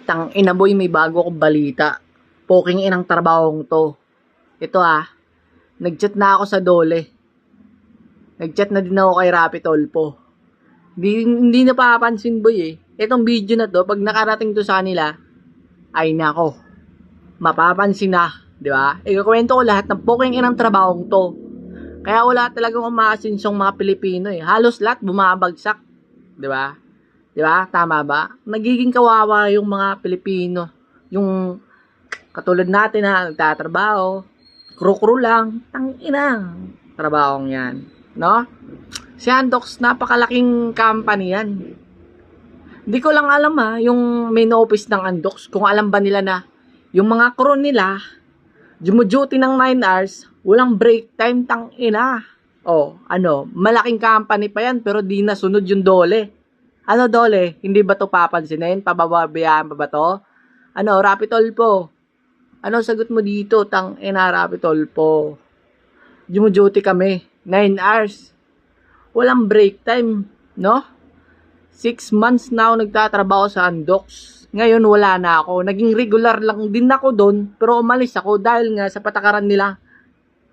Tang ina boy, may bago akong balita. Poking inang trabahong to. Ito nagchat na ako sa Dole. Nagchat na din ako kay Rapi Tolpo. Hindi napapansin boy Itong video na to, pag nakarating to sa kanila, ay nako, mapapansin na, di ba? Ikukwento ko lahat ng poking inang trabahong to. Kaya wala talagang umaasinsyong mga Pilipino Halos lahat bumabagsak, di ba? Di ba? Tama ba? Nagiging kawawa yung mga Pilipino. Yung katulad natin na nagtatrabaho, kru-kru lang, tangina, trabahong yan. No? Si Andox, napakalaking company yan. Hindi ko lang alam yung main office ng Andox, kung alam ba nila na yung mga crew nila, duty ng 9 hours, walang break time, tangina. Malaking company pa yan, pero di nasunod yung Dole. Ano Dole? Hindi ba to papansinin? Pababayaan pa ba to? Rapi Tolpo? Ano sagot mo dito? Tangina, Rapi Tolpo. Duty kami. 9 hours. Walang break time. No? 6 months na ako nagtatrabaho sa Andox. Ngayon wala na ako. Naging regular lang din ako doon. Pero umalis ako dahil nga sa patakaran nila.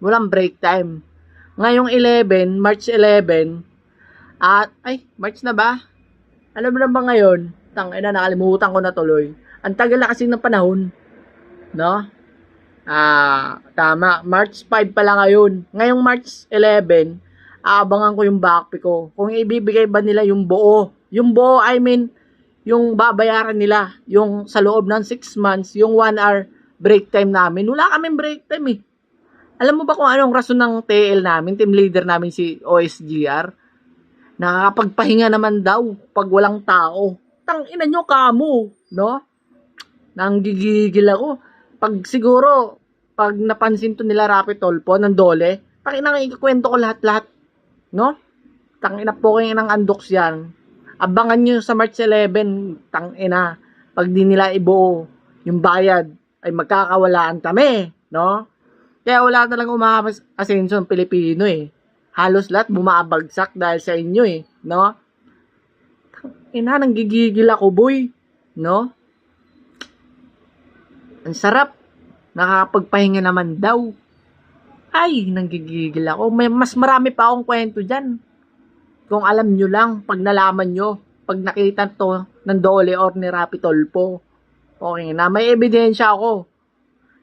Walang break time. Ngayong 11, March 11, March na ba? Alam mo na ba ngayon? Nakalimutan ko na tuloy. Ang tagal na kasi ng panahon. No? Tama. March 5 pala ngayon. Ngayong March 11, aabangan ko yung backpay ko. Kung ibibigay ba nila yung buo. Yung buo, yung babayaran nila. Yung sa loob ng 6 months, yung 1 hour break time namin. Wala kaming break time Alam mo ba kung anong rason ng TL namin, team leader namin si OSGR? Nakakapagpahinga naman daw pag walang tao. Tangina nyo kamo, no? Nanggigigil ako. Pag napansin to nila Rapi Tolpo ng Dole, takinang ikukwento ko lahat-lahat, no? Tangina po kayo ng Andox yan. Abangan nyo sa March 11, tangina. Pag di nila ibuo yung bayad, ay magkakawalaan kami, no? Kaya wala talagang umaasenso ng Pilipino Halos lahat bumabagsak dahil sa inyo no? Nanggigigil ako boy, no? Ang sarap, nakakapagpahinga naman daw. Ay, nanggigigil ako. Mas marami pa akong kwento dyan. Kung alam nyo lang, pag nalaman nyo, pag nakita to ng Dole or ni Rapi Tolpo, okay na, may ebidensya ako.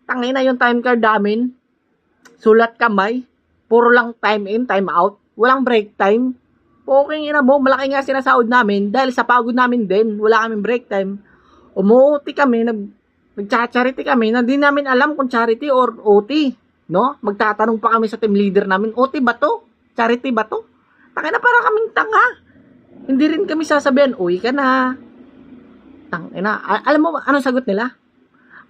Tangina yung time card namin, sulat kamay, puro lang time in, time out. Walang break time. Okay mo, malaki nga sinasahod namin dahil sa pagod namin din, wala kaming break time. Umuuti kami, nag-charity kami na di namin alam kung charity or OT. No? Magtatanong pa kami sa team leader namin, OT ba to? Charity ba to? Takina para kaming tanga. Hindi rin kami sasabihan, uwi ka na. Tangina. Alam mo, anong sagot nila?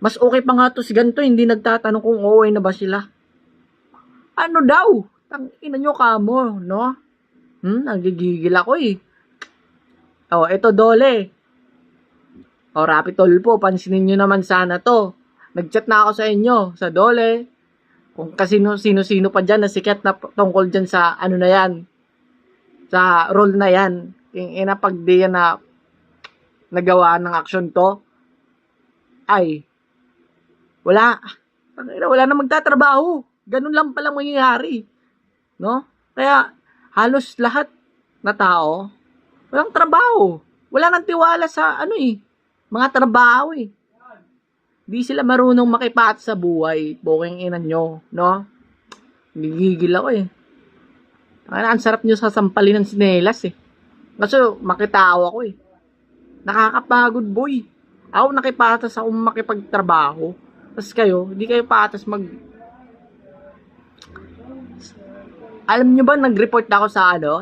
Mas okay pa nga to si ganito, hindi nagtatanong kung okay na ba sila. Ano daw? Tangina nyo kamo, no? Nagigigil ako ito Dole. Rapi Tolpo, pansinin nyo naman sana to. Nagchat na ako sa inyo, sa Dole. Kung sino-sino pa dyan na sikat na tungkol dyan sa ano na yan. Sa role na yan. Yung pag di yan na nagawa ng aksyon to, ay, wala na magtatrabaho. Ganun lang pala mangyayari. No? Kaya, halos lahat na tao, walang trabaho. Wala nang tiwala sa, mga trabaho Di sila marunong makipat sa buhay. Bokeng inan nyo, no? Gigigil ako Ang sarap nyo sasampalin ng sinelas Kasi makitawa ko Nakakapagod boy. Ako nakipatas ako makipagtrabaho. Tapos kayo, hindi kayo patas Alam nyo ba, nag-report na ako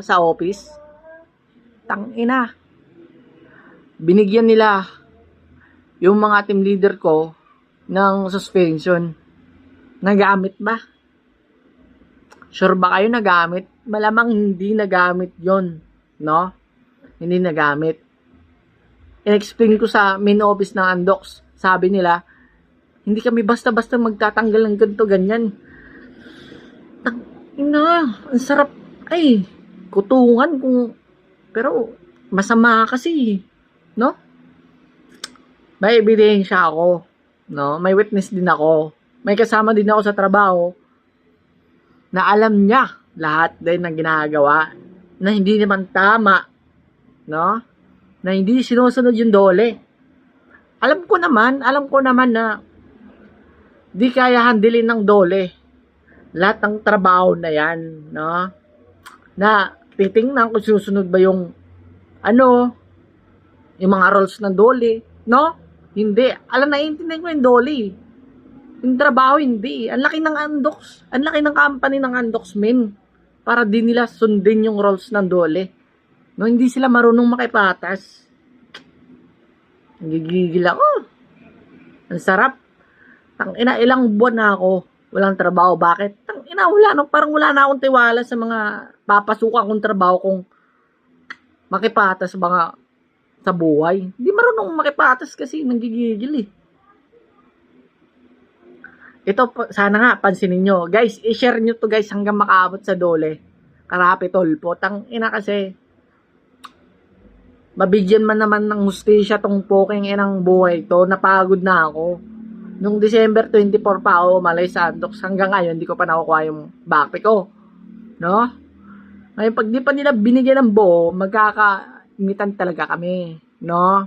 sa office? Tangina. Binigyan nila yung mga team leader ko ng suspension. Nagamit ba? Sure ba kayo nagamit? Malamang hindi nagamit yon, no? Hindi nagamit. In-explain ko sa main office ng Andox. Sabi nila, hindi kami basta-basta magtatanggal ng ganito, ganyan. Ang sarap. Kutungan kung... Pero, masama kasi, no? May ebidensya ako, no? May witness din ako. May kasama din ako sa trabaho na alam niya lahat din ng ginagawa na hindi naman tama, no? Na hindi sinusunod yung dole. Alam ko naman na di kaya handilin ng dole lahat ng trabaho na yan, no? Na titingnan kung susunod ba yung ano, yung mga rules ng dole, no? Hindi. Naiintindihan ko yung dole. Yung trabaho, hindi. Ang laki ng Andox. Ang laki ng company ng Andox, men. Para di nila sundin yung rules ng dole. No, hindi sila marunong makipatas. Gigigil ako. Ang sarap. Tangina, ilang buwan na ako. Walang trabaho. Bakit? Tangina, parang wala na akong tiwala sa mga papasukan kong trabaho kung makipatas mga sa buhay. Hindi marunong makipatas kasi nanggigigil eh. Ito, sana nga, pansinin nyo. Guys, i-share nyo to guys hanggang makaabot sa dole. Karapi tolpo. Tangina kasi, mabigyan man naman ng hustisya tong poking inang buhay to. Napagod na ako. Nung December 24 pa ako umalay sa Andox. Hanggang ngayon, hindi ko pa nakukuha yung backpack ko. No? Ngayon, pag di pa nila binigyan ng buo, magkakaimitan talaga kami. No?